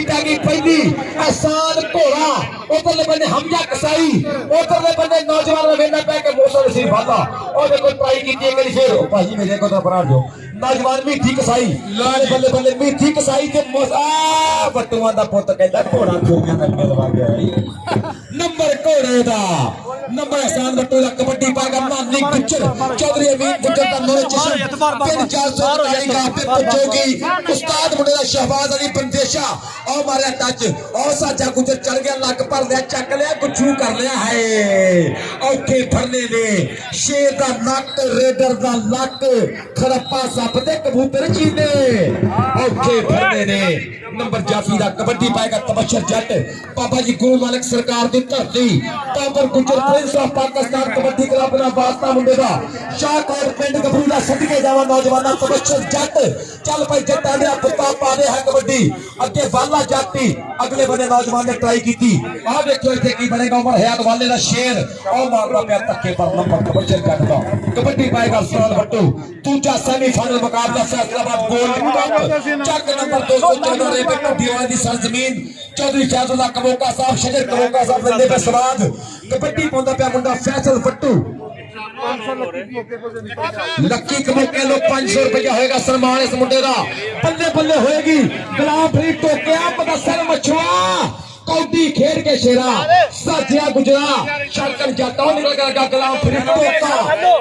Meet आ गई पहली एहसान घोड़ा उधरले बने हमजा कसाई उधरले बने नौजवान वेंदा पे के मौसम नसीब वाला और देखो ट्राई की करी फिर भाजी मेरे को तो अपराध जो नौजवान मीठी कसाई बल्ले बल्ले मीठी कसाई के बट्टुआ दा पुत कहता घोड़ा चोरियां दा मिलवा गया नंबर घोड़े दा नंबर एहसान बट्टू दा कबड्डी पाएगा नानी गुज्जर चौधरी अमीन गुज्जर दा नूर चश्म 3440 का पे पहुंचोगी उस्ताद मुंडे दा शहबाज अली बंदेशा और मारे टच और साजा गुज्जर चल गया लक भर लिया चक लिया गुच्छू कर लिया है औखे फरने ने शेर दा नक रेडर दा लक खरप्पा सप दे कबूतर चीने औखे फरने ने नंबर जाफी दा कबड्डी पाएगा तबशर जट बाबा जी गुरु नानक सरकार दी धरती तांबर Gujjar prince of Pakistan kabaddi club ना वास्ता मुंडे दा शाहकोट पिंड गबरू दा सदके जावा नौजवाना तबशर जट चल भाई जट्टां दे पुत्ता पा दे है कबड्डी अगे वाला जाती अगले बने नौजवान ने ट्राई की आ देखो इथे की बनेगा उमर हयात वाले दा शेर और मारदा पे धक्के पर नंबर तबशर जट दा कबड्डी पाएगा सुनाल भट्टू दूसरा सेमीफाइनल मुकाबला फैसलाबाद गोल्ड कप चक नंबर 214 दीवान दी सरजमीन चौधरी फैजुल्लाह कबोका साहब शजर कबोका साहब बंदे पे सवाद कबड्डी पाਉਂਦਾ ਪਿਆ मुंडा फैसल फट्टू लक्की कबोके लो 500 रुपया होएगा सन्मान इस मुंडे दा बल्ले बल्ले होएगी गुलाम फरीद टोकिया पदसर मछुआ कौडी खेड़ के शेरा साजिया गुजरा शरकन जाता निकल गया गुलाम फरीद टोका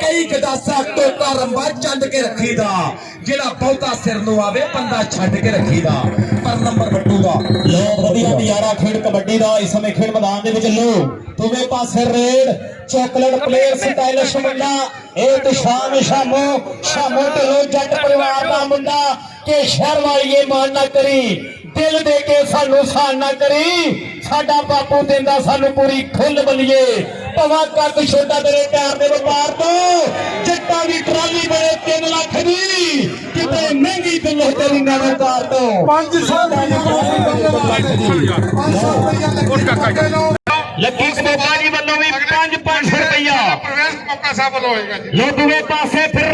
कई गदासा टोका रंबा चंद के रखीदा जेड़ा बहुता सिर नु आवे बंदा छड के रखीदा पर नंबर बट्टूगा लो वधिया नजारा खेड़ कबड्डी दा इस समय खेड़ मैदान दे विच लो दोवें पासे रेड चॉकलेट प्लेयर स्टाइलिश मुंडा ए तो शाम शामो शामो ते लो जट परिवार दा मुंडा के शहर वाली ये मान ना करी दिल दे के सानू सान ना करी साडा बापू देंदा सानू पूरी खुल बलिए भवा कद छोटा तेरे प्यार दे व्यापार तो जट्टा दी ट्राली बड़े 3 लाख दी किते महंगी दिल तेरी नवकार तो 500 लक्की कबोका जी वालों भी 500 रुपया प्रवेश कबोका साहब वालों होएगा जी लो दूसरे पासे फिर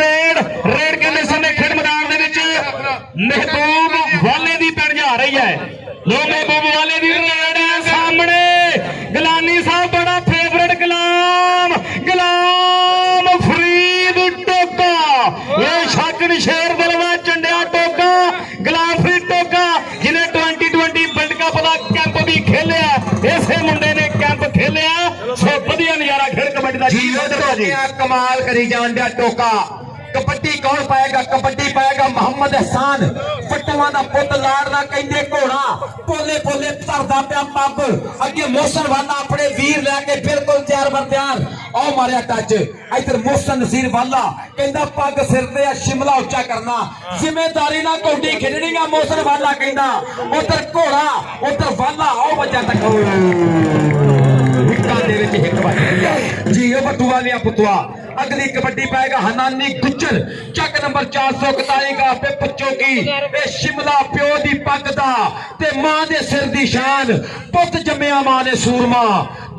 रेड के समय खेल मैदान दे विच महबूब वाले दी पैर जा रही है लो महबूब वाले दी रेड है सामने गलानी साहब बड़ा फेवरेट गुलाम फरीद टोका ये शाकिर शेर दिलवा चंडिया टोका गुलाम फरीद टोका जिन्हें 2020 वर्ल्ड कप का कैंप भी खेलिया इसे मुंडे ने कैंप खेलिया सो बढ़िया नजारा खेल कबड्डी दा जी कमाल करी जान दिया टोका कबड्डी कौन पाएगा कबड्डी पाएगा मोहम्मद एहसान फट्टुआ दा पुत लाड़ना कहंदे घोड़ा पोले पोले धरदा पिया पब अगे मोहसन वाला अपने वीर लेके बिल्कुल तैयार बर तैयार ओ मारिया टच इधर मोहसन नसीर वाला कहंदा पग सिर ते शिमला उच्चा करना जिम्मेदारी ना कौडी खेडनी आ मोहसन वाला कहंदा उधर घोड़ा उधर वाला ओ वजह तक विकटा दे विच हिक बच जी ओ बटुआ लिया पुतवा अगली कबड्डी पाएगा हनानी गुज्जर चक नंबर 441 का पे बच्चों की ए शिमला प्यो दी पग दा ते मां दे सिर दी शान पुत जम्मिया मां ने सूरमा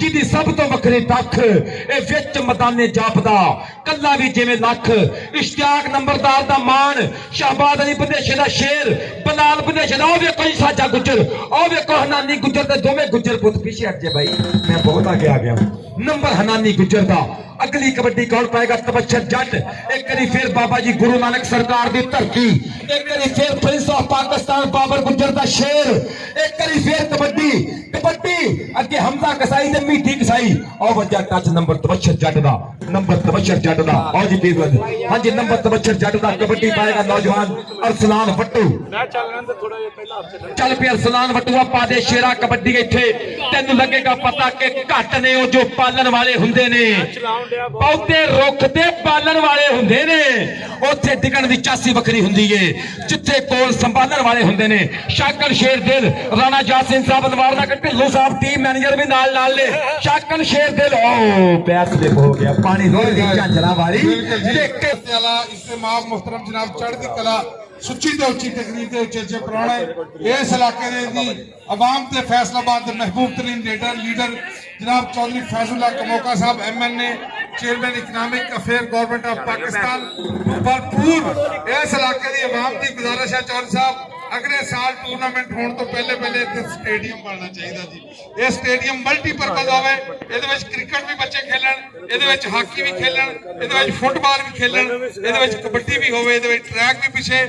जिदी सब तो वखरी तख ए विच मैदाने जापदा कल्ला भी जिवें लख इश्तियाक नंबरदार दा मान शहबाज अली बंदेशे दा शेर बलाल बंदेशे दा ओ वेखो जी साजा गुज्जर ओ वेखो हनानी गुज्जर ते दोवें गुज्जर पुत पीछे हट जे भाई मैं बहुत आगे आ गया नंबर हनानी गुज्जर दा अगली कबड्डी कौन पाएगा तबशर जट एक करी फिर बाबा जी गुरु नानक सरकार दी धरती एक करी फिर प्रिंस ऑफ पाकिस्तान बाबर गुज्जर दा शेर एक करी फिर कबड्डी अगे हमजा कसाई ते मीठी कसाई और वजह टच नंबर तबशर जट दा और जी बीरबंद हां जी नंबर तबशर जट दा कबड्डी पाएगा नौजवान अरसलान भट्टू चल पे अरसलान भट्टू पा दे शेरा कबड्डी इथे तेन लगेगा पता कि घट ने ओ जो पालन वाले हुंदे ने बहुते रुख ते पालन वाले हुंदे ने उत्थे डिगण दी चासी वखरी हुंदी है जिथे कोल संभालण वाले हुंदे ने शाकन शेर दिल राणा जासिम साहब अलवार दा ढिल्लो साहब टीम मैनेजर भी नाल ले शाकन शेर दिल ओ पैस दे हो गया पानी रोल दी झांजरा वाली देख के इस्तेमाल मोहतरम जनाब चढ़दी कला सुची ते उची तकरीर दे उचे पुराने इस इलाके दी आवाम ते फैसलाबाद दे महबूब तरीन लीडर जनाब चौधरी फैजुल्लाह कमोका साहब MNA chairman economic affair government of Pakistan भरपूर इस इलाके की आवाम की गुजारिश है चौधरी साहब ਅਗਲੇ ਸਾਲ ਟੂਰਨਾਮੈਂਟ ਹੋਣ ਤੋਂ ਪਹਿਲੇ ਇੱਥੇ ਸਟੇਡੀਅਮ ਬਣਨਾ ਚਾਹੀਦਾ ਜੀ। ਇਹ ਸਟੇਡੀਅਮ ਮਲਟੀਪਰਪਸ ਹੋਵੇ, ਇਹਦੇ ਵਿੱਚ ਕ੍ਰਿਕਟ ਵੀ ਬੱਚੇ ਖੇਲਣ, ਇਹਦੇ ਵਿੱਚ ਹਾਕੀ ਵੀ ਖੇਲਣ, ਇਹਦੇ ਵਿੱਚ ਫੁੱਟਬਾਲ ਵੀ ਖੇਲਣ, ਇਹਦੇ ਵਿੱਚ ਕਬੱਡੀ ਵੀ ਹੋਵੇ, ਇਹਦੇ ਵਿੱਚ ਟਰੈਕ ਵੀ ਪਿੱਛੇ।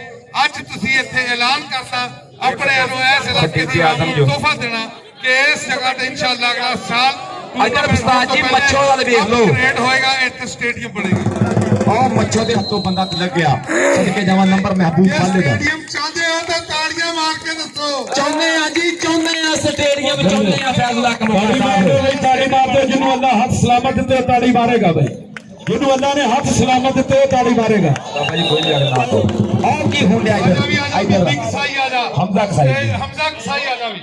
ਅੱਜ ਤੁਸੀਂ ਇੱਥੇ ਐਲਾਨ ਕਰਤਾ ਆਪਣੇ ਵੱਲੋਂ ਇਸ ਇਲਾਕੇ ਦੀ ਆਵਾਮ ਨੂੰ ਤੋਹਫਾ ਦੇਣਾ ਕਿ ਇਸ ਜਗ੍ਹਾ ਤੇ ਇਨਸ਼ਾਅੱਲਾ ਅਗਲਾ ਸਾਲ ਇੱਧਰ ਉਸਤਾਦ ਜੀ ਮੱਛੋ ਵਾਲ ਵੇਖ ਲਓ, ਗ੍ਰੇਡ ਹੋਏਗਾ, ਇੱਥੇ ਸਟੇਡੀਅਮ ਬਣੇਗਾ। ਆਹ ਮੱਛੋ ਦੇ ਹੱਥੋਂ ਬੰਦਾ ਲੱਗ ਗਿਆ, ਸਦਕੇ ਜਾਵਾਂ ਨੰਬਰ ਮਹਿਬੂਬ ਖਾਲੇ ਦਾ। ਸਟੇਡੀਅਮ ਚਾਹੁੰਦੇ ਹੋ ਤਾਂ ਤਾੜੀਆਂ ਮਾਰ ਕੇ ਦੱਸੋ। ਚਾਹੁੰਦੇ ਆ ਜੀ, ਚਾਹੁੰਦੇ ਆ ਸਟੇਡੀਅਮ, ਚਾਹੁੰਦੇ ਆ ਫੈਸਲਾ ਤਾੜੀ ਮਾਰਦੇ ਬਈ, ਤਾੜੀ ਮਾਰਦੇ, ਜਿਹਨੂੰ ਅੱਲਾ ਹੱਥ ਸਲਾਮਤ ਦਿੱਤੇ ਤਾੜੀ ਮਾਰੇਗਾ ਬਈ, ਜਿਹਨੂੰ ਅੱਲਾ ਨੇ ਹੱਥ ਸਲਾਮਤ ਦਿੱਤੇ ਤਾੜੀ ਮਾਰੇਗਾ। ਬਾਬਾ ਜੀ ਕੋਈ ਅਗਲਾ ਤੋਂ ਆਹ ਕੀ ਹੁੰਦਿਆ ਇੱਧਰ ਕਸਾਈ ਆ ਜਾ, ਹਮਜ਼ਾ ਕਸਾਈ, ਹਮਜ਼ਾ ਕਸਾਈ ਆ ਜਾ ਵੀ।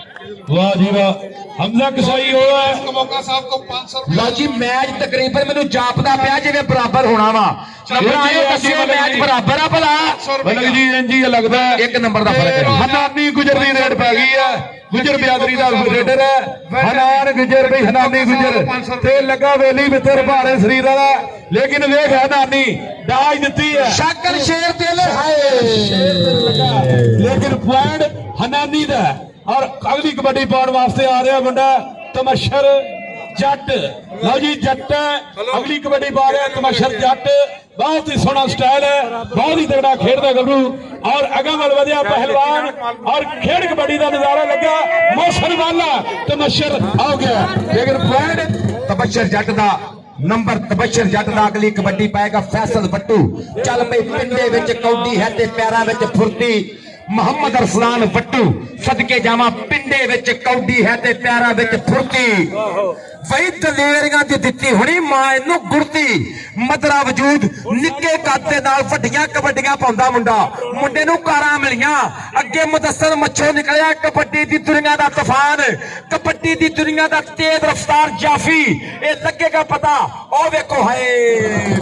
ਵਾਹ ਜੀ ਵਾਹ, ਹਮਜ਼ਾ ਕਸਾਈ ਹੋਇਆ ਕਮੋਕਾ ਸਾਹਿਬ ਤੋਂ 500 ਰੁਪਏ। ਲਓ ਜੀ ਮੈਚ ਤਕਰੀਬਨ ਮੈਨੂੰ ਜਾਪਦਾ ਪਿਆ ਜਿਵੇਂ ਬਰਾਬਰ ਹੋਣਾ ਵਾ। ਆਇਓ ਦੱਸਿਓ ਮੈਚ ਬਰਾਬਰ ਆ ਭਲਾ। ਬਲਕ ਜੀ ਇੰਜੀ ਲੱਗਦਾ ਇੱਕ ਨੰਬਰ ਦਾ ਫਰਕ ਹੈ। ਹਨਾਨੀ ਗੁਜਰ ਦੀ ਰੇਡ ਪੈ ਗਈ ਹੈ, ਗੁਜਰ ਬਿਆਦਰੀ ਦਾ ਰੇਡਰ ਹੈ ਹਨਾਨ ਗੁਜਰ ਬਈ, ਹਨਾਨੀ ਗੁਜਰ ਤੇ ਲੱਗਾ ਵੇਲੀ ਮਿੱਤਰ ਭਾਰੇ ਸਰੀਰ ਵਾਲਾ, ਲੇਕਿਨ ਵੇਖ ਹਨਾਨੀ ਦਾਜ ਦਿੱਤੀ ਹੈ ਸ਼ਾਕਰ ਸ਼ੇਰ ਦਿਲ ਹਾਏ, ਲੇਕਿਨ ਪੁਆਇੰਟ ਹਨਾਨੀ ਦਾ। ਔਰ ਅਗਲੀ ਕਬੱਡੀ ਪਾਉਣ ਵਾਸਤੇ ਆ ਰਿਹਾ ਮੁੰਡਾ ਤਮਸ਼ਰ ਜੱਟ। ਲਓ ਜੀ ਜੱਟ ਅਗਲੀ ਕਬੱਡੀ ਪਾ ਰਿਹਾ ਤਮਸ਼ਰ ਜੱਟ। बहुत ही सोना स्टाइल है, बहुत ही तगड़ा खेलता गबरू और अगम वल वधिया पहलवान और खेड कबड्डी का नजारा लगा। मौसम वाला तमशर आ गया, लेकिन पॉइंट तबशर जट दा नंबर, तबशर जट दा अगली कबड्डी पाएगा फैसल बट्टू। चल पई पिंडे विच कौडी है ते पैरां विच फुर्ती, मोहम्मद अरसलान बट्टू। सदके जावां पिंडे विच कौडी है ते पैरां विच फुर्ती, वही दलेरियां दी दित्ती हुणी मां इनू गुरती। मदरा वजूद निक्के कद दे नाल वड्डियां कबड्डियां पाउंदा मुंडा, मुंडे नू कारां मिलियां। अगे मुदस्सर मच्छो निकलिया कबड्डी दी दुनिया दा तूफान, कबड्डी दी दुनिया दा तेज रफ्तार जाफी। ए लगेगा पता ओ वेखो हाय,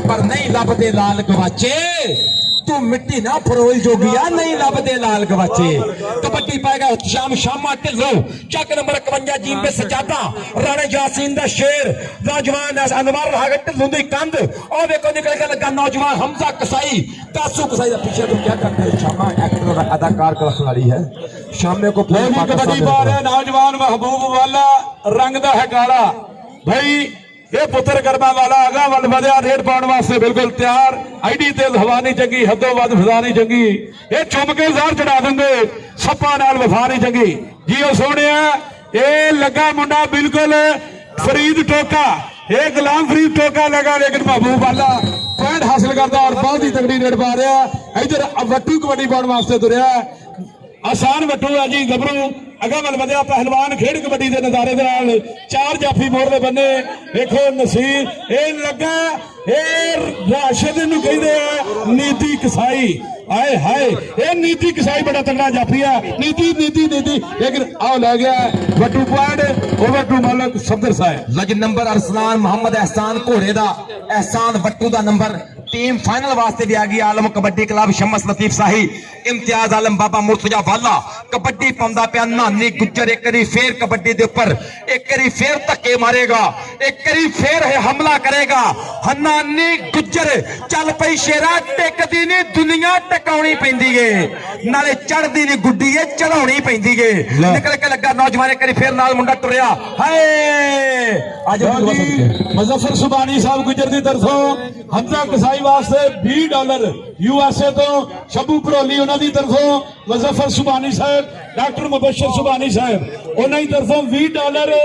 पर नहीं लभदे लाल गवाचे, तू मिट्टी ना फरोल जोगिया, नहीं लभदे लाल गवाचे। कबड्डी पाएगा शाम शामा ढिल्लो। चक नंबर 51 जीम पे सजादा, राणे यासीन दा शेर, नौजवान अनवर रहा ढिल्लों दी कंध। और देखो निकल के लगा नौजवान हमजा कसाई, तासु कसाई दा पीछे तो क्या करते हैं शामा, एक्टर अदाकार का खिलाड़ी है। शामे को कबड्डी पा रहा नौजवान महबूब वाला, रंग दा है काला भाई। ये पुत्र कर्मा वाला अगा वल वधिया रेड पाउण वास्ते बिल्कुल तैयार। आईडी तेज हवा नहीं चंगी, हदों वध फिजा नहीं चंगी, ये चुम के ज़हर चढ़ा देंगे, सप्पा नाल वफा नहीं चंगी जी। ओ सोहणिया ये लगा मुंडा बिल्कुल फरीद टोका, ये गुलाम फरीद टोका लगा, लेकिन महबूब वाला पॉइंट हासिल करता और बहुत ही तगड़ी रेड पा रहा। इधर वट्टू कबड्डी पाउण वास्ते तुरिया, आसान वट्टू है जी गबरू। अगा वल वधिया पहलवान खेड कबड्डी के नजारे दे नाल चार जाफी मोड़ दे बन्ने। देखो नसीर ये लगा, ये राशिद नूं कहंदे आ नीति कसाई। आए हाय ये नीति कसाई बड़ा तगड़ा जाफी है, नीति नीति नीति, लेकिन आओ लग गया वट्टू पॉइंट ओवर टू मालक सफदर साहब। लज नंबर अरसलान मोहम्मद एहसान घोड़े दा, एहसान वट्टू दा नंबर। टीम फाइनल वास्ते भी आ गई आलम कबड्डी क्लब शमस लतीफ शाही, इम्तियाज आलम बाबा मुर्तजा वाला। कबड्डी पाउंदा पिया नानी गुज्जर, एक बारी फिर कबड्डी दे उपर, एक बारी फिर धक्के मारेगा, एक बारी फिर हमला करेगा हनानी गुज्जर। चल पई शेरा, टिकदी नहीं दुनिया टकाउणी पैंदी है, नाले चढ़दी नहीं गुड्डी है चढ़ाउणी पैंदी है। निकल के लगा नौजवान, एक बारी फिर नाल मुंडा टुरिया। हाय आज मुजफ्फर सुबानी साहब गुजर की तरफों हमजा कसाई वास्ते $20 यूएसए तो शबू भरोली उन्होंने तरफों, मुजफ्फर सुबानी साहब, डॉक्टर मुबशर सुबानी साहब उन्होंने तरफों $20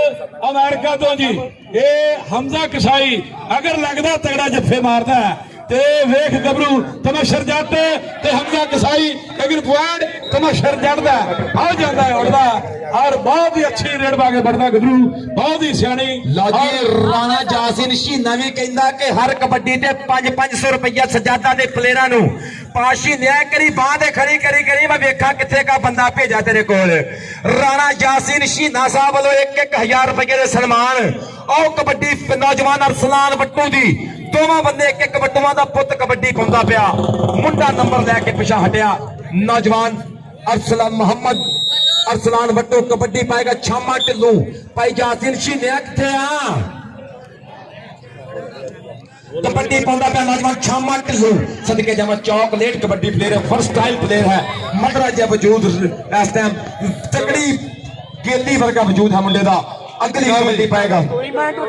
अमेरिका तो जी। ये हमजा कसाई अगर लगता तगड़ा जफे मारता है ते वेख गबरू तमशर जट ते हमजा कसाई, लेकिन पॉइंट तमशर जट दा आ जाता है उड़दा और बहुत ही अच्छी रेड पाके बढ़ता गबरू, बहुत ही सियाणी। राणा जासिन शीना भी कहंदा कि हर कबड्डी ते 500 रुपया सजादा दे प्लेयरां नूं पाशी न्याय करी बाह दे खड़ी करी करी मैं वेखा किथे का बंदा भेजा तेरे कोल। राणा यासीन शीना साहब वालों 1-1000 रुपये दे सन्मान। और कबड्डी नौजवान अरसलान बट्टू दी, दोवां बंदे एक बट्टूआं दा पुत कबड्डी पाउंदा पिया। मुंडा नंबर लैके पिछा हटिया, नौजवान अरसलान मोहम्मद अरसलान बट्टू कबड्डी पाएगा छामा ढिल्लों। भाई यासीन शीनिया किथे आ? कबड्डी पाਉਂਦਾ ਪਿਆ ਨੌਜਵਾਨ ਛਾਮਾ ਢਿੱਲੋਂ ਸਦਕੇ ਜਾਵਾਂ ਚੌਕਲੇਟ कबड्डी प्लेयर है फर्स्ट टाइम प्लेयर है मदरा जिहा वजूद इस टाइम तगड़ी गेंदी वर्गा वजूद है मुंडे दा अगली कबड्डी पाएगा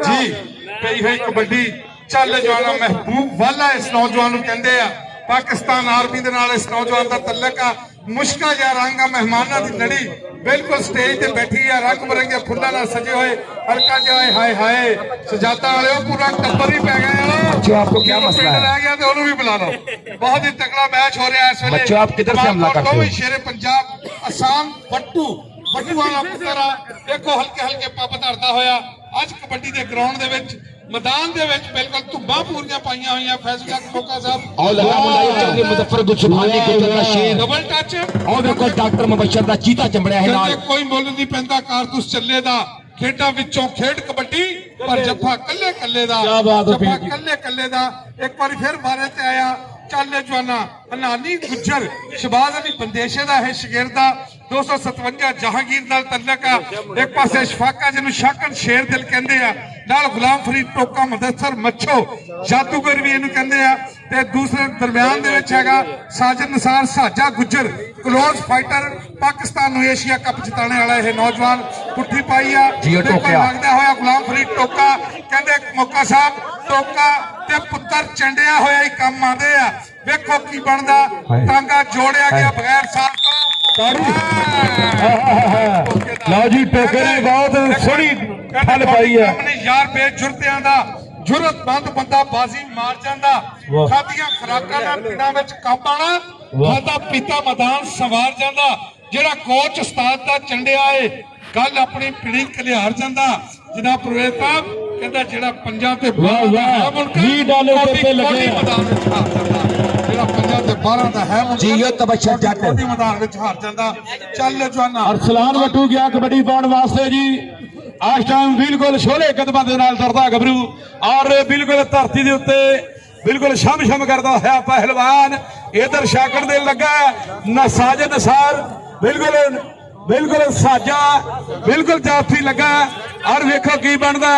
जी पई हुई कबड्डी चल जवाना महबूब वाला इस नौजवान ਨੂੰ ਕਹਿੰਦੇ ਆ पाकिस्तान आर्मी ਦੇ ਨਾਲ ਇਸ ਨੌਜਵਾਨ ਦਾ ਤਲਕ ਆ मुश्का जिहा रंग आ मेहमानां दी लड़ी बिल्कुल स्टेज ते बैठी है रंग बिरंगे फुल्लां नाल सजे हुए हल्का जिहा हाय हाय सजाता वाले पूरा टब्बर ही पै गए बच्चों आपको क्या मसला है रह गया तो उन्होंने भी बुला लो बहुत ही तगड़ा मैच हो रहा है इस बच्चों आप किधर से हमला करते हो शेरे पंजाब आसाम बट्टू वाला पुत्तर आ देखो हल्के हल्के पप धरदा होया आज कबड्डी दे ग्राउंड दे विच मैदान दे विच बिल्कुल धुब्बां पूरियां पाईयां होईयां फैसला मौका साहब और लगा मुलायम चौधरी मुजफ्फर गुजरानी गुजर दा शेर डबल टच और देखो डॉक्टर मुबशर दा चीता चंबड़िया है नाल कोई मुੱਲ नहीं पैंदा कारतूस ਚੱਲੇ ਦਾ ਖੇਡਾਂ ਵਿੱਚੋਂ ਖੇਡ ਕਬੱਡੀ ਪਰ ਜੱਫਾ ਕੱਲੇ ਕੱਲੇ ਦਾ ਜੱਫਾ ਕੱਲੇ ਕੱਲੇ ਦਾ ਇੱਕ ਵਾਰੀ ਫਿਰ ਬਾਰੇ ਤੇ ਆਇਆ ਚੱਲੇ ਜਵਾਨਾ ਹਨਾਨੀ ਗੁੱਜਰ ਸ਼ਬਾਜ਼ ਅਲੀ ਬੰਦੇਸ਼ੇ ਦਾ ਹੈ ਸ਼ਗਿਰਦਾ 257 ਜਹਾਂਗੀਰ ਨਾਲ ਤਲਕ ਆ ਇੱਕ ਪਾਸੇ ਸ਼ਫਾਕਾ ਜਿਹਨੂੰ ਸ਼ਾਕਰ ਸ਼ੇਰ ਦਿਲ ਕਹਿੰਦੇ ਆ ਨਾਲ ਗੁਲਾਮ ਫਰੀਦ ਟੋਕਾ ਮੁਦੱਸਰ ਮੱਛੋ ਜਾਦੂਗਰ ਵੀ ਇਹਨੂੰ ਕਹਿੰਦੇ ਆ ਤੇ ਦੂਸਰੇ ਦਰਮਿਆਨ ਦੇ ਵਿੱਚ ਹੈਗਾ ਸਾਜਨ ਨਸਾਰ ਸਾਜਾ ਗੁੱਜਰ ਕਲੋਜ਼ ਫਾਈਟਰ ਪਾਕਿਸਤਾਨ ਨੂੰ ਏਸ਼ੀਆ ਕੱਪ ਜਿਤਾਣੇ ਵਾਲਾ ਇਹ ਨੌਜਵਾਨ ਪੁੱਠੀ ਪਾਈ ਆ ਲੱਗਦਾ ਹੋਇਆ ਗੁਲਾਮ ਫਰੀਦ ਟੋਕਾ ਕਹਿੰਦੇ ਮੌਕਾ ਸਾਹਿਬ ਟੋਕਾ ਤੇ ਪੁੱਤਰ ਚੰਡਿਆ ਹੋਇਆ ਹੀ ਕੰਮ ਆਉਂਦੇ ਆ ਵੇਖੋ ਕੀ ਬਣਦਾ ਟਾਂਗਾ ਜੋੜਿਆ ਗਿਆ ਬਗੈਰ ਸਾਥ ਤੋਂ ਲਓ ਜੀ ਟੋਕੇ ਨੇ ਬਹੁਤ ਸੋਹਣੀ ਠੱਲ ਪਾਈ ਹੈ ਆਪਣੇ ਯਾਰ ਬੇਜੁਰਤਿਆਂ ਦਾ ਜੁਰਤਮੰਦ ਬੰਦਾ ਬਾਜ਼ੀ ਮਾਰ ਜਾਂਦਾ ਖਾਦੀਆਂ ਖਰਾਕਾਂ ਨਾਲ ਪਿੰਡਾਂ ਵਿੱਚ ਕੰਮ ਆਣਾ ਖਾਦਾ ਪੀਤਾ ਮੈਦਾਨ ਸੰਵਾਰ ਜਾਂਦਾ ਜਿਹੜਾ ਕੋਚ ਉਸਤਾਦ ਦਾ ਚੰਡਿਆ ਏ ਕੱਲ ਆਪਣੀ ਪੀੜੀ ਕਲਿਆਰ ਜਾਂਦਾ ਜਨਾਬ ਪ੍ਰਵੇਸ਼ ਸਾਹਿਬ ਕਹਿੰਦਾ ਜਿਹੜਾ ਪੰਜਾਂ ਤੇ 12 ਦਾ ਹੈ ਮੁਲਕ 20 ਡਾਲਰ ਤੇ ਲੱਗੇ ਮੈਦਾਨ ਵਿੱਚ ਹਾਰ ਜਾਂਦਾ ਜਿਹੜਾ ਪੰਜਾਂ ਤੇ 12 ਦਾ ਹੈ ਮੁਲਕ ਜੀ ਇਹ ਤਬਸ਼ਰ ਜੱਟ ਮੈਦਾਨ ਵਿੱਚ ਹਾਰ ਜਾਂਦਾ ਚੱਲ ਜਵਾਨਾ ਅਰਸਲਾਨ ਵੱਟੂ ਗਿਆ ਕਬੱਡੀ ਪਾਉਣ ਵਾਸਤੇ ਜੀ आज टाइम बिल्कुल छोले कदमां दे नाल दरदा गबरू और बिल्कुल धरती दे उत्ते बिल्कुल शम शम करदा होया पहलवान इधर शाकड़ दे लगा ना साजन नसार बिल्कुल बिल्कुल साजा बिल्कुल जाफी लगा और वेखो की बनदा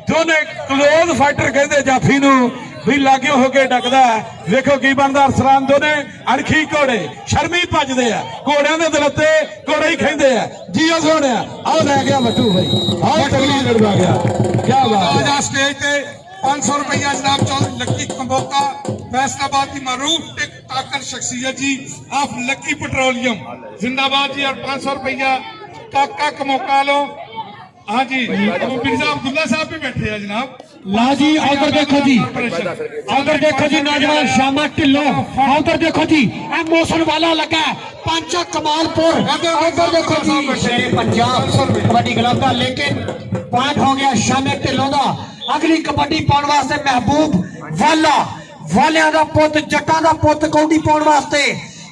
दोने क्लोज फाइटर कहंदे जाफी नू भी लागे होके डकदा वेखो की बनदा अरसलान दोने अणखी घोड़े शर्मी भजदे आ घोड़ियां दे दिल उत्ते घोड़े ही खैंदे आ जी सोहणिया आओ लै गया वट्टू भाई आओ तगड़ी लड़वा गया क्या बात है स्टेज ते 500 रुपया जनाब चौधरी लक्की कंबोका फैसलाबाद की मारूफ टिक ताकत शख्सियत जी ऑफ लक्की पेट्रोलियम जिंदाबाद जी और 500 रुपया काका कमोका लो हाँ जी मिर्जा अब्दुल्ला साहब भी बैठे हैं जनाब ला जी उधर देखो जी नौजवान शामा ढिल्लों उधर देखो जी मौसम वाला लगा पंचा कमालपुर उधर देखो जी शेरे पंजाब कबड्डी क्लब का लेकिन पॉइंट हो गया शामे ढिल्लों का अगली कबड्डी पाने वास्ते महबूब वाला वालिया का पुत जट्टा का पुत कौडी पाने वास्ते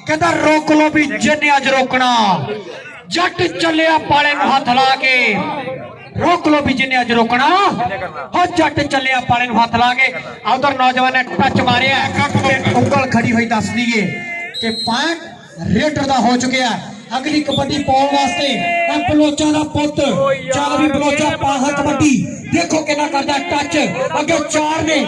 कहता रोक लो भी जिन्ने अज रोकना जट चलिया पाले हाथ ला के रोक लो भी जिन्हें अज रोकना हो जट चलिया पाले हाथ ला के उधर नौजवान ने टच मारे उंगल खड़ी हुई दस दी है कि पॉइंट रेडर का हो चुके हैं अगली कबड्डी पाने वास्ते बलोचा का पुत चल भी बलोचा पाहा कबड्डी देखो कितना करता टच अगे चार ने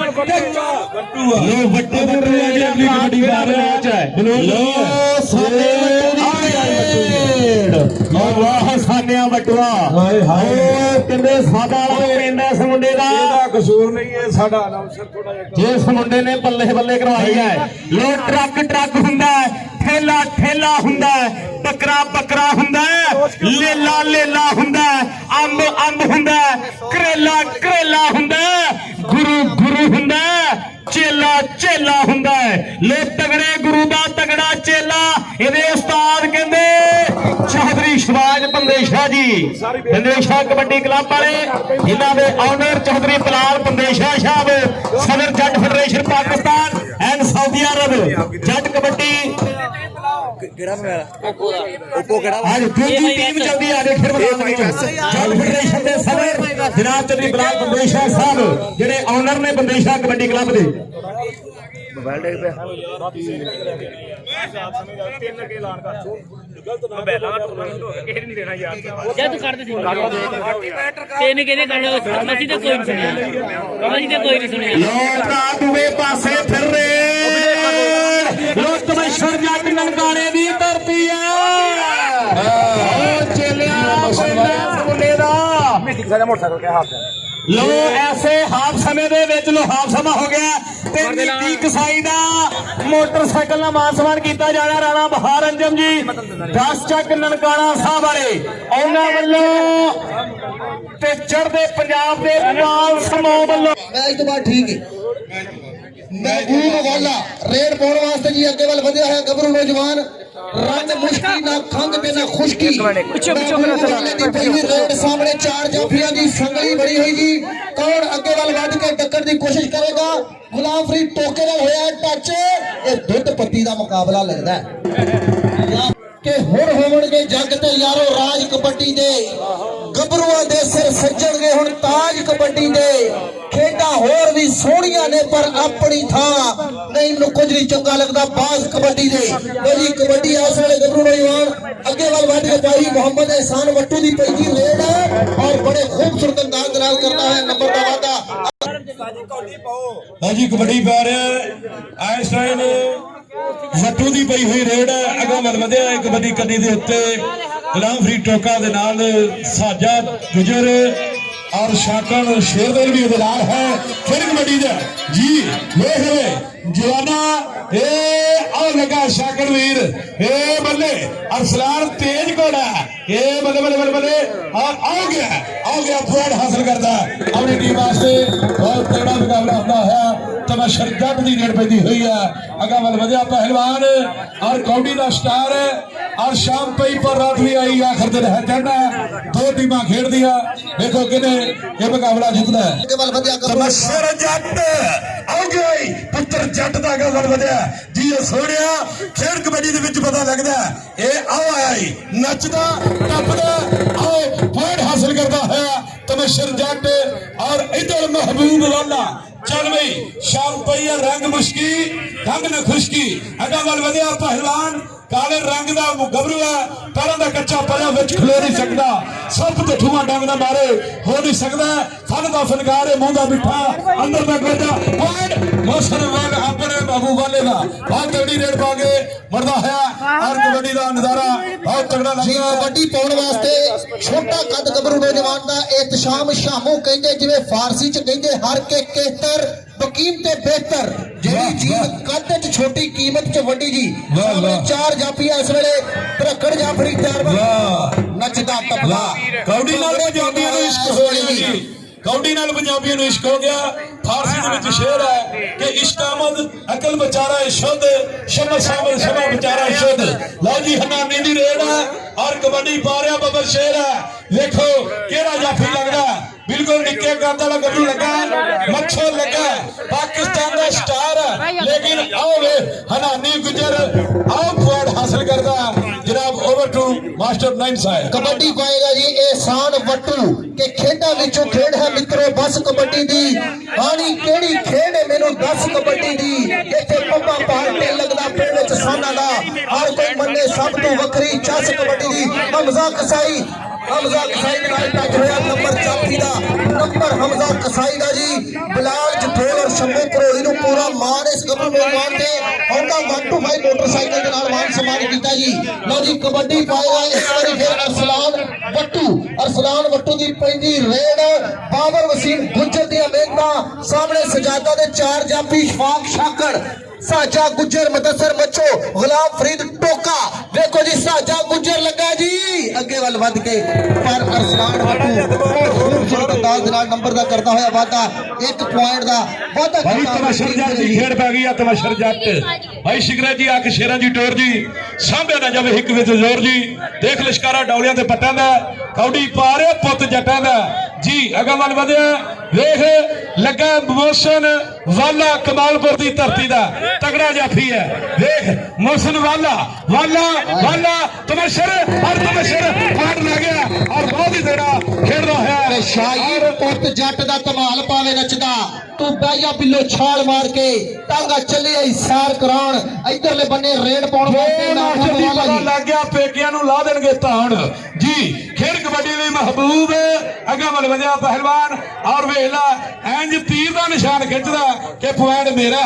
कसूर नहीं है साडा अनाउंसर थोड़ा जिस मुंडे ने बल्ले बल्ले करवाई है लो ट्रक ट्रक हुंदा है ठेला ठेला हुंदा है बकरा बकरा हुंदा है लेला लेला हुंदा है अंब अंब हुंदा है करेला करेला हुंदा है गुरु गुरु हुंदा है चेला चेला हुंदा है लो तगड़े गुरु दा तगड़ा चेला इहदे उस्ताद कहंदे चौधरी शबाज बंदेशा जी बंदेशा कबड्डी क्लब वाले जिन्हां दे ऑनर चौधरी बिलाल बंदेशा साहब सदर जट फेडरेशन पाकिस्तान एंड सऊदी अरब जट कबड्डी आज दूसरी टीम जल्दी आ रही फिर जट फेडरेशन दे सदर जनाब चौधरी बिलाल बंदेशा साहब जिहड़े ऑनर ने बंदेशा कबड्डी क्लब दे ਜਦ ਕਰਦੇ ਸੀ ਤਿੰਨ ਕਿਹਦੇ ਕਰਨਾ ਅਸੀਂ ਤਾਂ ਕੋਈ ਨਹੀਂ ਸੁਣਿਆ ਅਸੀਂ ਤਾਂ ਕੋਈ ਨਹੀਂ ਸੁਣਿਆ ਲੋਕ ਦੂਏ ਪਾਸੇ ਫਿਰ ਰਹੇ ਲੋਕ ਕਮਿਸ਼ਨਰ ਜੱਟ ਨਨਕਾਣੇ ਦੀ ਧਰਤੀ ਆ ਉਹ ਚੇਲਿਆ ਮੁੰਡੇ ਦਾ ਲੋ ਐਸੇ ਹਾਫ ਸਮੇਂ ਦੇ ਵਿੱਚ ਲੋ ਹਾਫ ਸਮਾਂ ਹੋ ਗਿਆ ਤੇ ਨੀਤੀ ਕਸਾਈ ਦਾ ਮੋਟਰਸਾਈਕਲ ਨਾਲ ਮਾਨ ਸਨਮਾਨ ਕੀਤਾ ਜਾਣਾ ਰਾਣਾ ਬਹਾਰ ਅੰਜਮ ਜੀ 10 ਚੱਕ ਨਨਕਾਣਾ ਸਾਹਿਬ ਵਾਲੇ ਉਹਨਾਂ ਵੱਲੋਂ ਤੇ ਚੜ੍ਹਦੇ ਪੰਜਾਬ ਦੇ ਪਾਲ ਸਮੂਹ ਵੱਲੋਂ ਮੈਚ ਤੋਂ ਬਾਅਦ ਠੀਕ ਹੈ ਮਹਿਬੂਬ ਵਾਲਾ ਰੇਡ ਪਾਉਣ ਵਾਸਤੇ ਜੀ ਅੱਗੇ ਵੱਲ ਵਧਿਆ ਹੈ ਗੱਭਰੂ ਨੌਜਵਾਨ ਰੰਗ ਮੁਸ਼ਕੀ ਨਾ ਖੰਗ ਤੇ ਨਾ ਖੁਸ਼ਕੀ ਪਿੱਛੇ ਦੀ ਪਹਿਲੀ ਰੇਡ ਸਾਹਮਣੇ ਚਾਰ ਜਾਫੀਆਂ ਦੀ ਸੰਗਲੀ ਬਣੀ ਹੋਈ ਜੀ ਕੌਣ ਅੱਗੇ ਵੱਲ ਵੱਧ ਕੇ ਟੱਕਰ ਦੀ ਕੋਸ਼ਿਸ਼ ਕਰੇਗਾ ਗੁਲਾਮ ਫਰੀਦ ਟੋਕੇ ਨਾਲ ਹੋਇਆ ਟੱਚ ਇਹ ਦੁੱਧ ਪੱਤੀ ਦਾ ਮੁਕਾਬਲਾ ਲੱਗਦਾ ਹੈ ਕਿ ਹੁਣ ਹੋਣਗੇ ਜੱਗ ਤੇ ਯਾਰੋ ਰਾਜ ਕਬੱਡੀ ਦੇ ਗੱਭਰੂਆਂ ਦੇ ਸਿਰ ਸੱਜਣਗੇ ਹੁਣ ਤਾਜ ਕਬੱਡੀ ਦੇ ਖੇਡਾਂ ਹੋਰ ਵੀ ਸੋਹਣੀਆਂ ਨੇ ਪਰ ਆਪਣੀ ਥਾਂ ਨਹੀਂ ਮੈਨੂੰ ਕੁਝ ਨਹੀਂ ਚੰਗਾ ਲੱਗਦਾ ਬਾਜ਼ ਕਬੱਡੀ ਦੇ ਮੇਰੀ ਕਬੱਡੀ ਆਸ ਵਾਲੇ ਗੱਭਰੂ ਨੌਜਵਾਨ ਅੱਗੇ ਵੱਲ ਵੱਧ ਕੇ ਭਾਈ ਮੁਹੰਮਦ ehsan ਵੱਟੂ ਦੀ ਪੈਂਦੀ ਰੇਡ ਔਰ ਬੜੇ ਖੂਬਸੂਰਤ ਅੰਦਾਜ਼ ਨਾਲ ਕਰਦਾ ਹੈ ਨੰਬਰ ਦਾ ਵਾਅਦਾ ਹਾਂਜੀ ਕਬੱਡੀ ਪਾ ਰਿਹਾ ਇਸ ਟਾਈਮ ਵੱਟੂ ਦੀ ਪਈ ਹੋਈ ਰੇਡ ਅਗੋਂ ਵੱਲ ਵਧਿਆ ਕਬੱਡੀ ਕੱਡੀ ਦੇ ਉੱਤੇ ਗੁਲਾਮ ਫਰੀਦ ਟੋਕਾ ਦੇ ਨਾਲ ਸਾਜਾ ਗੁਜਰ और शाकन शेरदेल भी ਉਹਦੇ ਨਾਲ ਹੈ ਫਿਰ ਕਬੱਡੀ ਦਾ ਜੀ ਵੇਖ ਲਵੇ ਜਵਾਨਾ ਇਹ ਲਗਾ ਸ਼ਾਕਨ ਵੀਰ ਇਹ ਬੱਲੇ ਅਰਸਲਾਨ ਤੇਜ ਘੋੜਾ ਇਹ ਬੱਲੇ ਬੱਲੇ ਬੱਲੇ ਬੱਲੇ ਆ ਗਿਆ ਪੁਆਇੰਟ ਹਾਸਲ ਕਰਦਾ ਆਪਣੀ ਟੀਮ ਵਾਸਤੇ ਬਹੁਤ ਤਗੜਾ ਮੁਕਾਬਲਾ ਹੁੰਦਾ ਹੈ ਤਮਸ਼ਰ ਜੱਟ ਦੀ ਰੇਡ ਪੈਂਦੀ ਹੋਈ ਹੈ ਅਗਾ ਵੱਲ ਵਧਿਆ ਪਹਿਲਵਾਨ ਔਰ ਕੌਡੀ ਦਾ ਸਟਾਰ ਔਰ ਸ਼ਾਮ ਪਈ ਪਰ ਰਾਤ ਵੀ ਆਈ ਆਖਰ ਦਿਨ ਹੈ ਚੜ੍ਹਨਾ ਦੋ ਟੀਮਾਂ ਖੇਡਦੀਆਂ ਦੇਖੋ ਕਿਨੇ ਇਹ ਮੁਕਾਬਲਾ ਜਿੱਤਦਾ ਹੈ ਤਮਸ਼ਰ ਜੱਟ ਆ ਗਈ ਪੁੱਤਰ ਜੱਟ ਦਾ ਅਗਾ ਵੱਲ ਵਧਿਆ ਜੀ ਉਹ ਸੋਹਣਿਆ ਖੇਡ ਕਬੱਡੀ ਦੇ ਵਿੱਚ ਪਤਾ ਲੱਗਦਾ ਇਹ ਆਇਆ ਹੀ ਨੱਚਦਾ ਟੱਪਦਾ ਆਓ ਪੁਆਇੰਟ ਹਾਸਲ ਕਰਦਾ ਹੈ ਤਮਸ਼ਰ ਜੱਟ ਔਰ ਇਧਰ ਮਹਿਬੂਬ ਵਾਲਾ चल भाई शाम पई है रंग मुश्की ढंग न खुशकी अगा वल वधिया पहलवान काले रंग दा गबरू है पैरों का कच्चा पलिया विच खलो नहीं सकता सब तो ठूआ डंग ना मारे हो नहीं सकता फन का फनकार है मुंह का मिठा अंदर तक वजा पॉइंट मोशन वाल अपने महबूब वाले का बहुत तगड़ी रेड पा के मरदा है और कबड्डी का नजारा बहुत तगड़ा लगा कबड्डी पाउण वास्ते छोटा कद गबरू नौजवान दा एहतशाम शामू कहंदे जिवें फारसी च कहंदे हर के केतर बकीम ते बेहतर जेड़ी चीज कद च छोटी कीमत च वड्डी जी सामने चार जाफिया इस वेले धड़कड़ जाफरी तैयार नचदा तबला कौड़ी नाल पंजाबियों ਨੂੰ इश्क हो गया जी कौड़ी नाल पंजाबियों ਨੂੰ इश्क हो गया फारसी ਦੇ ਵਿੱਚ ਸ਼ੇਰ ਹੈ ਕਿ ਇਸ਼ਕ ਆਮਦ ਅਕਲ ਵਿਚਾਰਾ ਸ਼ੁੱਧ ਸ਼ਮਾ ਸਾਮਲ ਸ਼ਮਾ ਵਿਚਾਰਾ ਸ਼ੁੱਧ ਲਓ ਜੀ ਹਨਾਨੀ ਦੀ ਰੇਡ ਹੈ ਔਰ ਕਬੱਡੀ ਪਾ ਰਿਹਾ ਬੱਬਰ ਸ਼ੇਰ ਹੈ ਵੇਖੋ ਕਿਹੜਾ ਜਾਫੀ ਲੱਗਦਾ बिल्कुल निक्के गंद वाला गबरू लगा मच्छर लगा पाकिस्तान का स्टार लेकिन आओ वे हनानी गुजर आओ पॉइंट हासिल करता जनाब ओवर टू मास्टर 9 साहब कबड्डी पाएगा जी ehsan ਵੱਟੂ के खेडा विचों खेड है मित्रों बस कबड्डी दी आनी केड़ी खेड है मेनू दस कबड्डी दी इत्थे पप्पा पार्टी लगदा पिंड विच साना दा हर कोई मन्ने सब तो वखरी चस कबड्डी दी हमजा कसाई ਦੇ ਨਾਲ ਟੱਚ ਹੋਇਆ ਨੰਬਰ 34 ਦਾ ਨੰਬਰ ਹਮਜ਼ਾ ਕਸਾਈ ਦਾ ਜੀ ਬਿਲਾਲ ਜਠੇਲ ਔਰ ਸ਼ੰਮੂ ਕਰੋਲੀ ਨੂੰ ਪੂਰਾ ਮਾਣ ਇਸ ਗੱਭਰੂ ਨੌਜਵਾਨ ਤੇ Honda 125 ਮੋਟਰਸਾਈਕਲ ਦੇ ਨਾਲ ਮਾਣ ਸਨਮਾਨ ਕੀਤਾ ਜੀ ਲਓ ਜੀ ਕਬੱਡੀ ਪਾਏਗਾ ਇਸ ਵਾਰੀ ਫਿਰ ਅਰਸਲਾਨ ਵੱਟੂ ਦੀ ਪੈਂਦੀ ਰੇਡ ਬਾਬਰ ਵਸੀਮ ਗੁੱਜਰ ਦੀਆਂ ਮਿਹਨਤਾਂ ਸਾਹਮਣੇ ਸਜਾਦਾ ਦੇ ਚਾਰ ਜਾਫੀ ਸ਼ਫਾਕ ਸ਼ਾਕਰ साजा गुजर मुदस्सर मच्छो गुलाम फरीद टोका देखो जी साजा गुजर लगा जी अगे वाल वध के पर अरसलान खूबसूरत अंदाज नाल नंबर दा करता होया वादा एक पॉइंट दा वादा भाई तमशर जट दी खेड़ पै गई है तमशर जट भाई शिकरा जी आके शेरां जी टोर जी सांभे ना जावे हिक विच जोर जी देख लिशकारा डौलियां ते पट्टां दा कौड़ी पा रहे पुत जटां दा जी अगे वाल वधिया देख लगा मोशन वाला कमालपुर दी धरती दा तगड़ा जाफी है देख मोशन वाला वाला वाला तमशर और तमशर फाड़ ला गया और बहुत ही तगड़ा खेल रहा है शाही पुत जट दा धमाल पावे नचदा तू बैया बिल्लो छाल मार के टांगा चले आई सैर कराउण इधरले बन्ने रेड पाउण वास्ते मास्टर जी पता लग गया पेकियां नूं ला देणगे ताण जी खेल कबड्डी में महबूब अगा वल वधिया पहलवान और वेला इंज तीर का निशान खिंचदा कि पॉइंट मेरा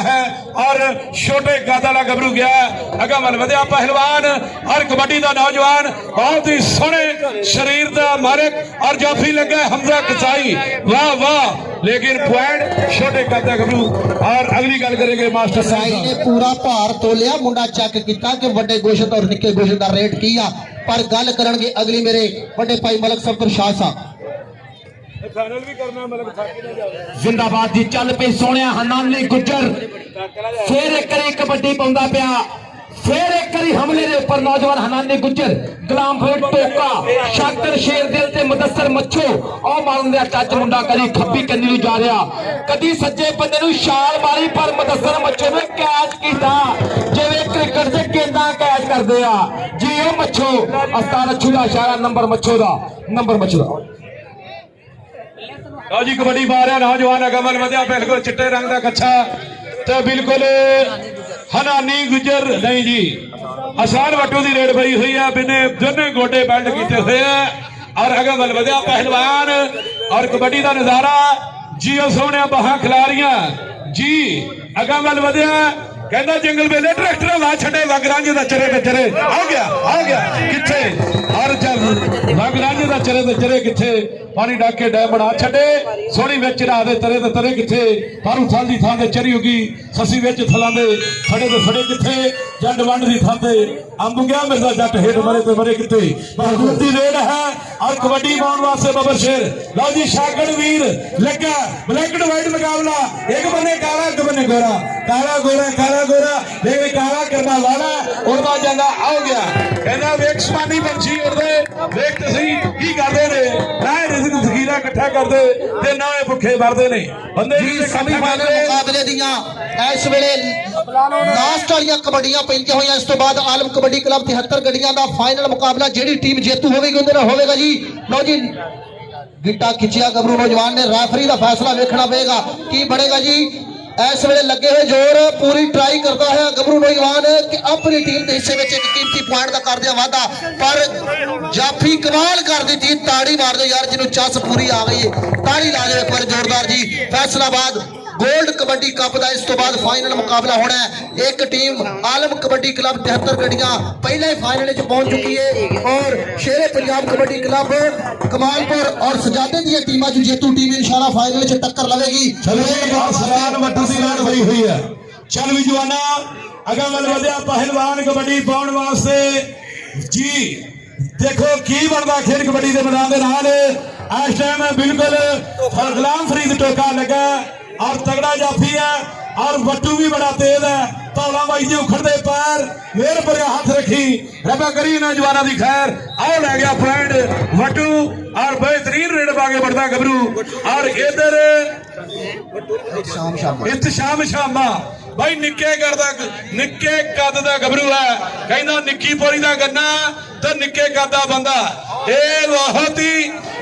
है और छोटे कद वाला गबरू गया अगा वल वधिया पहलवान और कबड्डी का नौजवान बहुत ही सोहने शरीर का मालिक और जाफी लगा हमजा कसाई वाह वाह लेकिन पॉइंट छोटे कद का गबरू और अगली गल करेंगे मास्टर साई ने पूरा भार तोलिया मुंडा चेक किया कि बड़े गोशत और निक्के गोशत का रेट की आ पर गल करनगे अगली मेरे बड़े भाई मलक सफदर शाह साहब फाइनल भी करना मतलब थाकी ना जावे जिंदाबाद जी चल पे सोनिया हनानी गुजर फिर एक करी कबड्डी पाउंदा पिया फिर एक करी हमले दे ऊपर नौजवान हनानी गुजर गुलाम फरीद टोका शाकिर शेर दिल ते मुदस्सर मच्छो और मारन दे टच मुंडा करी खब्बी कन्नी नु जा रहा कदी सज्जे बंदे नु छाल मारी पर मुदस्सर मच्छो ने कैच कीता जिवें क्रिकेट दे गेंदा कैच करदे आ जी ओ मच्छो अस्तार अच्छू दा इशारा नंबर मच्छो दा लो जी कबड्डी मारिया नौजवान अगमल वधिया बिल्कुल चिट्टे रंग का कच्छा तो बिल्कुल हनानी गुजर नहीं जी आसान वटू की रेड पई हुई है बिने दोनों गोडे बेल्ट किए हुए हैं और अगमल वधिया पहलवान और कबड्डी का नजारा जी सोने बहा खिलारियां जी अगमल वधिया कहना जंगल मेले ट्रैक्टर ला छे वगरांझ का चरे ते चरे आ गया किथे और चल वगरांझ का चरे ते चरे किथे पानी डाके डैम बना छे सोनी विच रा दे तरे ते तरे किथे पारू थाल दी थां ते चरी होगी ससी विच थलांदे खड़े ते खड़े किथे जंड वंड दी थां ते अंब गया मिर्जा जट हेठ मरे ते मरे किथे महबूब दी रेड है और कबड्डी पाउण वास्ते बबर शेर लो जी शागड़ वीर लगा ब्लैक एंड व्हाइट मुकाबला एक बन्ने काला एक बन्ने गोरा काला गोरा लेकिन काला करना वाला उड़दा जांदा आ गया कहना वेख स्वानी पंछी उड़दे वेख ते सही की करदे ने ना रिज़्क ज़खीरा इकट्ठा करदे ते ना ये भुखे मरदे ने बंदे जी सेमीफाइनल मुकाबले दियां इस वेले लास्ट वाली कबड्डियां पैंदियां होईयां इस तो बाद आलम कबड्डी क्लब 73 गड्डियां दा फाइनल मुकाबला जेड़ी टीम जेतू होवेगी उहदे नाल होवेगा जी लो जी गिट्टा खिंचिया गबरू नौजवान ने रेफरी का फैसला वेखना पेगा की बनेगा जी इस वेले लगे हुए जोर पूरी ट्राई करता है गबरू नौजवान कि अपनी टीम के हिस्से में एक कीमती पॉइंट का कर दिया वादा पर जाफी कमाल कर दी ताड़ी मार दो यार जिन्होंने चस पूरी आ गई है ताड़ी ला दे पर जोरदार जी फैसलाबाद गोल्ड कबड्डी कप का इस तो बाद फाइनल मुकाबला होना है एक टीम आलम कबड्डी क्लब 73 गड्डियां पहले ही फाइनल में पहुंच चुकी है और शेरे पंजाब कबड्डी क्लब कमालपुर और सजादे दी टीमां जो जेतू टीम इंशाल्लाह फाइनल में टक्कर लवेगी सलाम वट्टू दी लड़ पई हुई है चल भी जवाना अगमल वधिया पहलवान कबड्डी पाउण वास्ते जी देखो की बनदा खेल कबड्डी के मैदान दे नाल इस टाइम बिल्कुल गुलाम फरीद टोका लगा और तगड़ा जाफी है और वट्टू भी बड़ा तेज है तौला बाई जी उखड़ते पैर मेरे पर हाथ रखी रबा करी नौजवानों की खैर आओ ले गया पॉइंट वट्टू और बेहतरीन रेड आगे बढ़ता गबरू और इधर इत्तशाम शामा भाई निक्के कद दा गबरू है कहना निक्की पोरी दा गन्ना तो निक्के कद दा बंदा ये बहुत ही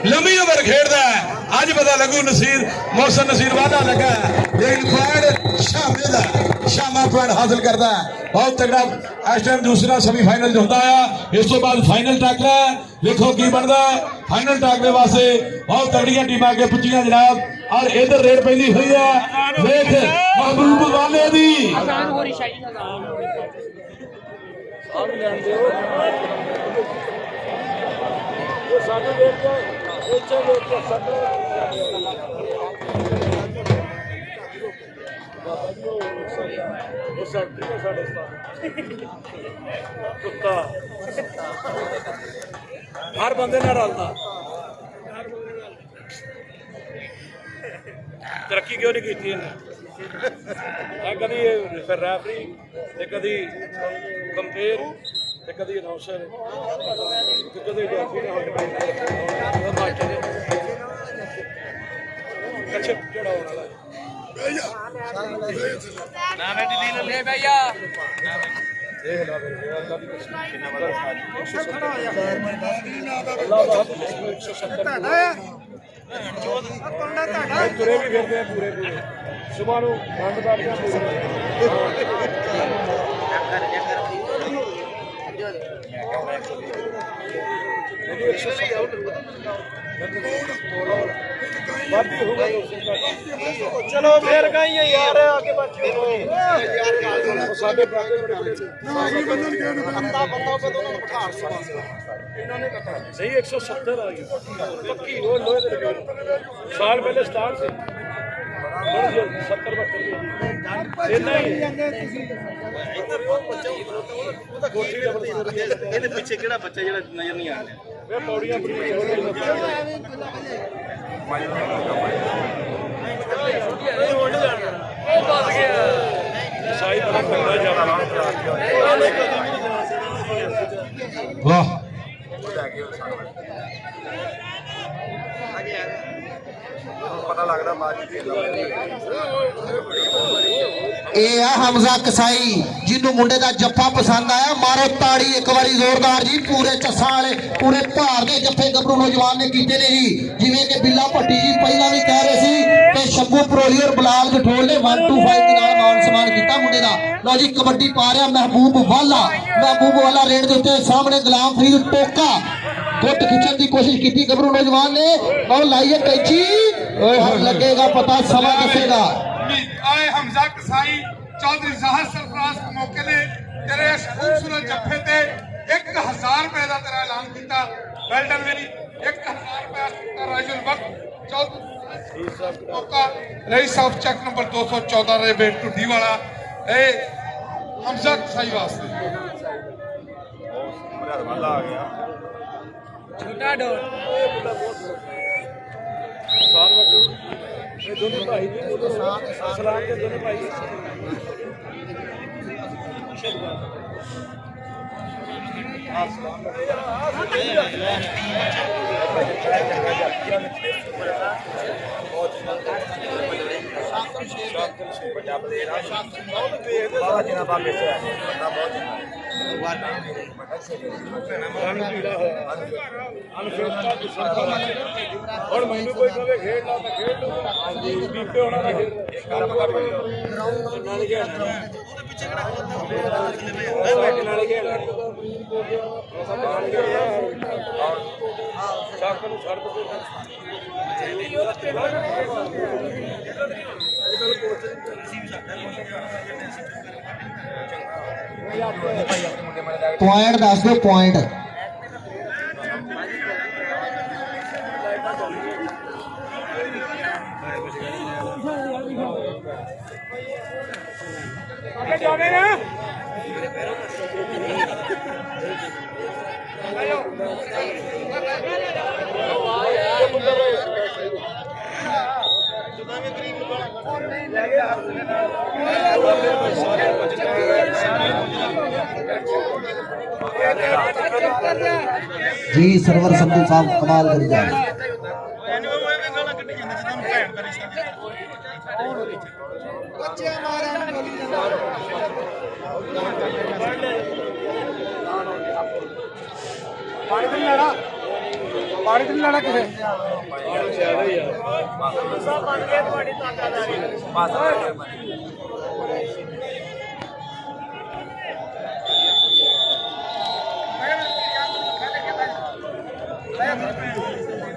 लंबी उम्र खेड़दा है अज पता लगू नसीर मौसम नसीर वादा लगा लेकिन पॉइंट शामे दा शामा पॉइंट हासिल करता है बहुत तगड़ा इस टाइम दूसरा सेमीफाइनल होता है इस तो बाद फाइनल टाकरा देखो की बनता फाइनल टाकरे वास्ते बहुत तगड़ियां टीम आगे पुजियां जनाब और इधर रेड पैंदी हुई है देख महबूब वाले दी हर बंदे ना रलता तरक्की क्यों नहीं की कभी फिर रैफरी कभी कंपेयर कभी अनाउंसर कभी ਤੁਰੇ ਵੀ ਫਿਰਦੇ ਆ ਪੂਰੇ ਸੁਬਾਹ ਨੂੰ ਬੰਦ ਕਰਦੇ ਆ ਚਲੋ ਫੇਰ ਕਹੀਂ ਯਾਰ ਅੱਗੇ ਬੱਚੇ ਸਾਡੇ ਬਰਾਕੇ ਬੜੇ ਬੰਦਾ ਕਦੋਂ ਉਹਨਾਂ ਨੂੰ ਬਿਠਾ ਇਹਨਾਂ ਨੇ ਕਟਾ ਸਹੀ 170 ਆ ਗਈ ਪੱਕੀ ਉਹ ਲੋਹੇ ਦੇ ਲਗੇ ਸਾਲ ਪਹਿਲੇ ਸਟਾਰਟ ਸੀ 70 72 ਇੰਨਾ ਹੀ ਇਹਦੇ ਪਿੱਛੇ ਕਿਹੜਾ ਬੱਚਾ ਜਿਹੜਾ ਨਜ਼ਰ ਨਹੀਂ ਆ ਰਿਹਾ ਵੇ ਪੌੜੀਆਂ ਬੜੀਆਂ ਸਾਈ ਬੜਾ ਕਰਦਾ ਜਾਣਾ ਵਾਹ ਪਤਾ ਲੱਗਦਾ ਬਾਅਦ ਇਹ ਆ ਹਮਜ਼ਾ ਕਸਾਈ ਜਿਹਨੂੰ ਮੁੰਡੇ ਦਾ ਜੱਫਾ ਪਸੰਦ ਆਇਆ ਮਾਰੋ ਤਾੜੀ ਇੱਕ ਵਾਰੀ ਜ਼ੋਰਦਾਰ ਜੀ ਪੂਰੇ ਚੱਸਾਂ ਵਾਲੇ ਪੂਰੇ ਭਾਰ ਦੇ ਜੱਫੇ ਗੱਭਰੂ ਨੌਜਵਾਨ ਨੇ ਕੀਤੇ ਨੇ ਜੀ ਜਿਵੇਂ ਕਿ ਬਿੱਲਾ ਭੱਟੀ ਜੀ ਪਹਿਲਾਂ ਵੀ ਕਹਿ ਰਹੇ ਸੀ ਤੇ ਸ਼ੰਭੂ ਪਰੋਲੀ ਔਰ ਬਲਾਲ ਗਠੋਲ ਨੇ 125 ਦੇ ਨਾਲ ਮਾਨ ਸਨਮਾਨ ਕੀਤਾ ਮੁੰਡੇ ਦਾ ਲਓ ਜੀ ਕਬੱਡੀ ਪਾ ਰਿਹਾ ਮਹਿਬੂਬ ਵਾਲਾ ਰੇਡ ਦੇ ਉੱਤੇ ਸਾਹਮਣੇ ਗੁਲਾਮ ਫਰੀਦ ਟੋਕਾ ਗੁੱਟ ਖਿੱਚਣ ਦੀ ਕੋਸ਼ਿਸ਼ ਕੀਤੀ ਗੱਭਰੂ ਨੌਜਵਾਨ ਨੇ ਉਹ ਲਾਈਏ ਕੈਂਚੀ ਓਏ ਹੁਣ ਲੱਗੇਗਾ ਪਤਾ ਸਮਾਂ ਦੱਸੇਗਾ आए हमजा कसाई चौधरी जहर सरफराज के मौके ने तेरे इस खूबसूरत जफ्फे ते 1000 रुपए का तेरा ऐलान किया वेल्डन मेरी 1000 रुपए राजुल वक्त चौधरी मौका रईस साहब चेक नंबर 214 रे बेट टुडी वाला ए हमजा कसाई वास्ते आ गया छोटा डोर ਇਹ ਦੋਨੋਂ ਭਾਈ ਜੀ ਸਲਾਮ ਦੇ ਦੋਨੋਂ ਭਾਈ ਹੁਣ ਮੈਨੂੰ ਕੋਈ ਕਹੇ ਖੇਡ ਲਾ ਤਾਂ ਖੇਡ ਲਓ ਪੀਪੇ ਹੋਣਾ ਦਾ ਖੇਡ ਨਾਲੇ ਖੇਡ ਉਹਦੇ ਪਿੱਛੇ ਕਿਹੜਾ ਨਾਲੇ ਖੇਡ ਸ਼ਾਕ ਨੂੰ ਛੱਡ ਦੋ ਪੁਆਇੰਟ ਦੱਸ ਦਿਓ ਪੁਆਇੰਟ ਅੱਗੇ ਜਾਵੇ ਨਾ जी सरवर संधू साहब कमाल कर जाए ਪਾਣੀ ਤੇ ਲੈਣਾ ਕਿਸੇ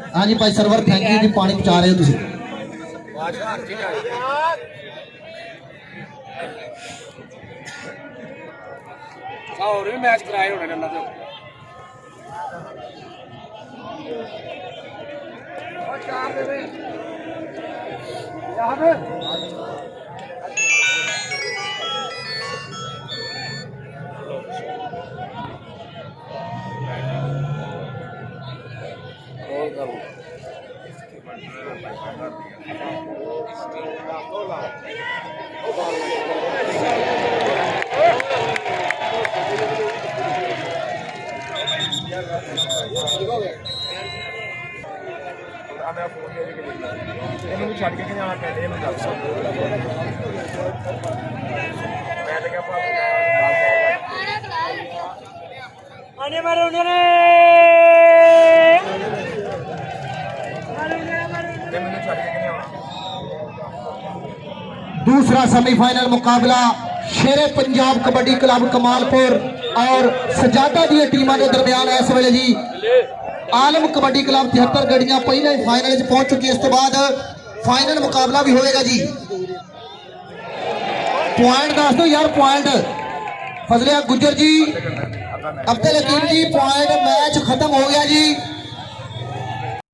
हाँ जी भाई सरवर थैंक यू जी पानी पहुंचा रहे हो तुम ਹੋਰ ਵੀ ਮੈਚ ਕਰਾਏ ਹੋਣੇ ਨੇ ਉਹਨਾਂ ਦੇ ਇਹਨੂੰ ਛੱਡ ਕੇ ਜਾਣਾ ਪੈਂਦਾ ਇਹਨੂੰ ਦੱਸ ਮੈਂ ਤਾਂ ਕਿਹਾ ਤੇ ਮੈਨੂੰ ਛੱਡ ਕੇ ਨਹੀਂ ਆਉਣਾ दूसरा सेमीफाइनल मुकाबला शेरे पंजाब कबड्डी क्लब कमालपुर और सजादा दी टीमां के दरमियान इस वेले जी आलम कबड्डी क्लब 73 गड्डियां पहले ही फाइनल च पहुंच चुकी है। इस तो बाद फाइनल मुकाबला भी होएगा जी। पॉइंट दस दो यार, पॉइंट फजलिया गुजर जी, अब्दुल हकीम जी, पॉइंट मैच खत्म हो गया जी।